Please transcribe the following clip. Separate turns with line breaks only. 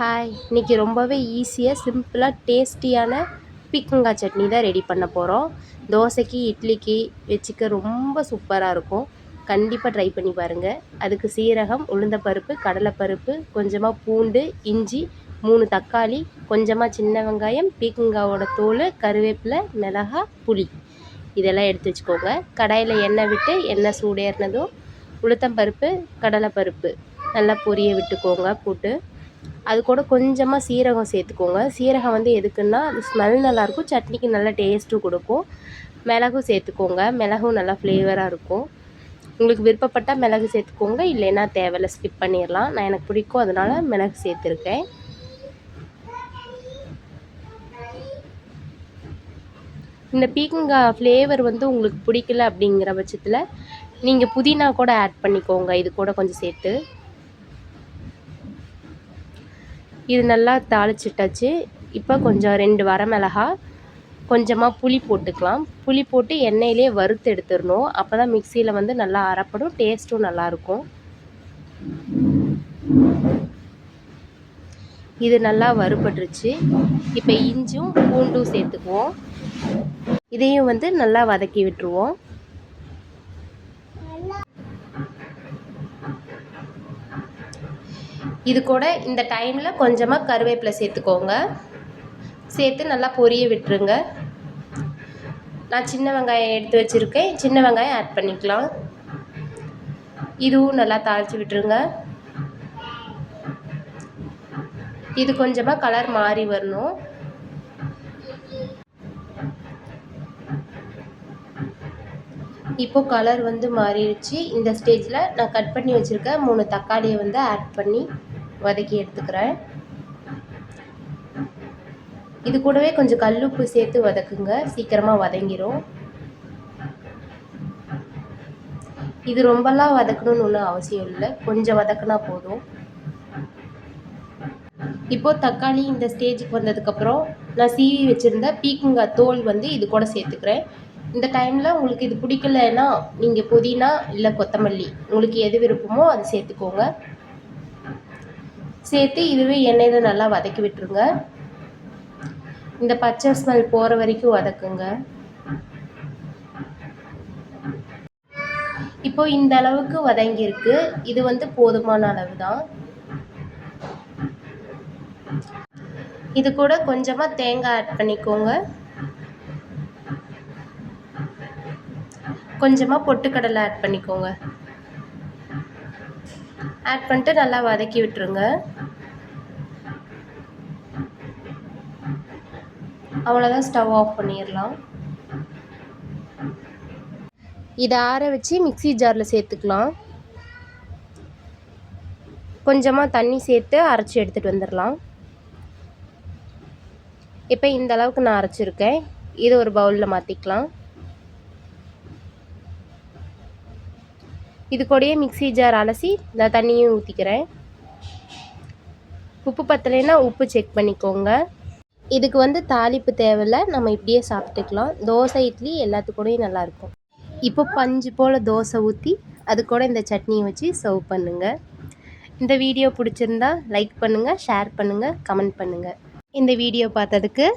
Hi, இன்றைக்கி ரொம்பவே ஈஸியாக சிம்பிளாக டேஸ்டியான பீக்கங்காய் சட்னி தான் ரெடி பண்ண போகிறோம். தோசைக்கு இட்லிக்கு வச்சுக்க ரொம்ப சூப்பராக இருக்கும். கண்டிப்பாக ட்ரை பண்ணி பாருங்கள். அதுக்கு சீரகம், உளுந்தப்பருப்பு, கடலைப்பருப்பு, கொஞ்சமாக பூண்டு, இஞ்சி, 3 தக்காளி, கொஞ்சமாக சின்ன வெங்காயம், பீக்கங்காயோட தோல், கருவேப்பிலை, மிளகாய், புளி இதெல்லாம் எடுத்து வச்சுக்கோங்க. கடாயில் எண்ணெய் விட்டு எண்ணெய் சூடேறினதும் உளுத்தம்பருப்பு, கடலைப்பருப்பு நல்லா பொரிய விட்டுக்கோங்க. போட்டு அது கூட கொஞ்சமாக சீரகம் சேர்த்துக்கோங்க. சீரகம் வந்து எதுக்குன்னா அது ஸ்மெல் நல்லாயிருக்கும், சட்னிக்கு நல்லா டேஸ்ட்டும் கொடுக்கும். மிளகும் சேர்த்துக்கோங்க. மிளகும் நல்லா ஃப்ளேவராக இருக்கும். உங்களுக்கு விருப்பப்பட்டால் மிளகு சேர்த்துக்கோங்க, இல்லைன்னா தேவையில்ல, ஸ்கிப் பண்ணிடலாம். நான் எனக்கு பிடிக்கும், அதனால் மிளகு சேர்த்துருக்கேன். இந்த பீக்கங்காய் ஃப்ளேவர் வந்து உங்களுக்கு பிடிக்கல அப்படிங்கிற பட்சத்தில் நீங்கள் புதினா கூட ஆட் பண்ணிக்கோங்க, இது கூட கொஞ்சம் சேர்த்து. இது நல்லா தாளிச்சிட்டாச்சு. இப்போ கொஞ்சம் 2 வரமிளகா, கொஞ்சமாக புளி போட்டுக்கலாம். புளி போட்டு எண்ணெயிலே வறுத்து எடுத்துடணும். அப்போ தான் மிக்சியில் வந்து நல்லா அரைப்படும், டேஸ்ட்டும் நல்லாயிருக்கும். இது நல்லா வறுபட்டுருச்சு. இப்போ இஞ்சும் பூண்டும் சேர்த்துக்குவோம். இதையும் வந்து நல்லா வதக்கி விட்டுருவோம். இது கூட இந்த டைமில் கொஞ்சமாக கருவேப்பிலை சேர்த்துக்கோங்க. சேர்த்து நல்லா பொரிய விட்டுருங்க. நான் சின்ன வெங்காயம் எடுத்து வச்சுருக்கேன், சின்ன வெங்காயம் ஆட் பண்ணிக்கலாம். இதுவும் நல்லா தாளித்து விட்டுருங்க. இது கொஞ்சமாக கலர் மாறி வரணும். இப்போ கலர் வந்து மாறிடுச்சு. இந்த ஸ்டேஜில் நான் கட் பண்ணி வச்சுருக்க 3 தக்காளியை வந்து ஆட் பண்ணி வதக்கி எடுத்துக்கிறேன். இது கூடவே கொஞ்சம் கல்லுப்பு சேர்த்து வதக்குங்க, சீக்கிரமாக வதங்கிடும். இது ரொம்பலாம் வதக்கணும்னு ஒன்றும் அவசியம் இல்லை, கொஞ்சம் வதக்குனா போதும். இப்போது தக்காளி இந்த ஸ்டேஜுக்கு வந்ததுக்கப்புறம் நான் சீவி வச்சுருந்த பீக்கங்காய் தோல் வந்து இது கூட சேர்த்துக்கிறேன். இந்த டைமில் உங்களுக்கு இது பிடிக்கலைன்னா நீங்கள் புதினா இல்லை கொத்தமல்லி உங்களுக்கு எது விருப்பமோ அது சேர்த்துக்கோங்க. சேர்த்து இதுவே எண்ணெயில் நல்லா வதக்கி விட்டுருங்க. இந்த பச்சை ஸ்மெல் போகிற வரைக்கும் வதக்குங்க. இப்போ இந்த அளவுக்கு வதங்கியிருக்கு. இது வந்து போதுமான அளவு தான். இது கூட கொஞ்சமாக தேங்காய் ஆட் பண்ணிக்கோங்க. கொஞ்சமாக பொட்டுக்கடலை ஆட் பண்ணிக்கோங்க. ஆட் பண்ணிட்டு நல்லா வதக்கி விட்டுருங்க. அவ்வளோதான், ஸ்டவ் ஆஃப் பண்ணிடலாம். இதை ஆற வச்சு மிக்ஸி ஜாரில் சேர்த்துக்கலாம். கொஞ்சமாக தண்ணி சேர்த்து அரைச்சி எடுத்துகிட்டு வந்துடலாம். இப்போ இந்த அளவுக்கு நான் அரைச்சிருக்கேன். இதை ஒரு பவுலில் மாற்றிக்கலாம். இது கூடயே மிக்ஸி ஜார் அலசி நான் தண்ணியும் ஊற்றிக்கிறேன். உப்பு பத்தலைன்னா உப்பு செக் பண்ணிக்கோங்க. இதுக்கு வந்து தாளிப்பு தேவையில்லை, நம்ம இப்படியே சாப்பிட்டுக்கலாம். தோசை இட்லி எல்லாத்துக்கூடயும் நல்லாயிருக்கும். இப்போ பஞ்சு போல் தோசை ஊற்றி அது கூட இந்த சட்னியை வச்சு சர்வ் பண்ணுங்கள். இந்த வீடியோ பிடிச்சிருந்தா லைக் பண்ணுங்கள், ஷேர் பண்ணுங்கள், கமெண்ட் பண்ணுங்கள். இந்த வீடியோ பார்த்ததுக்கு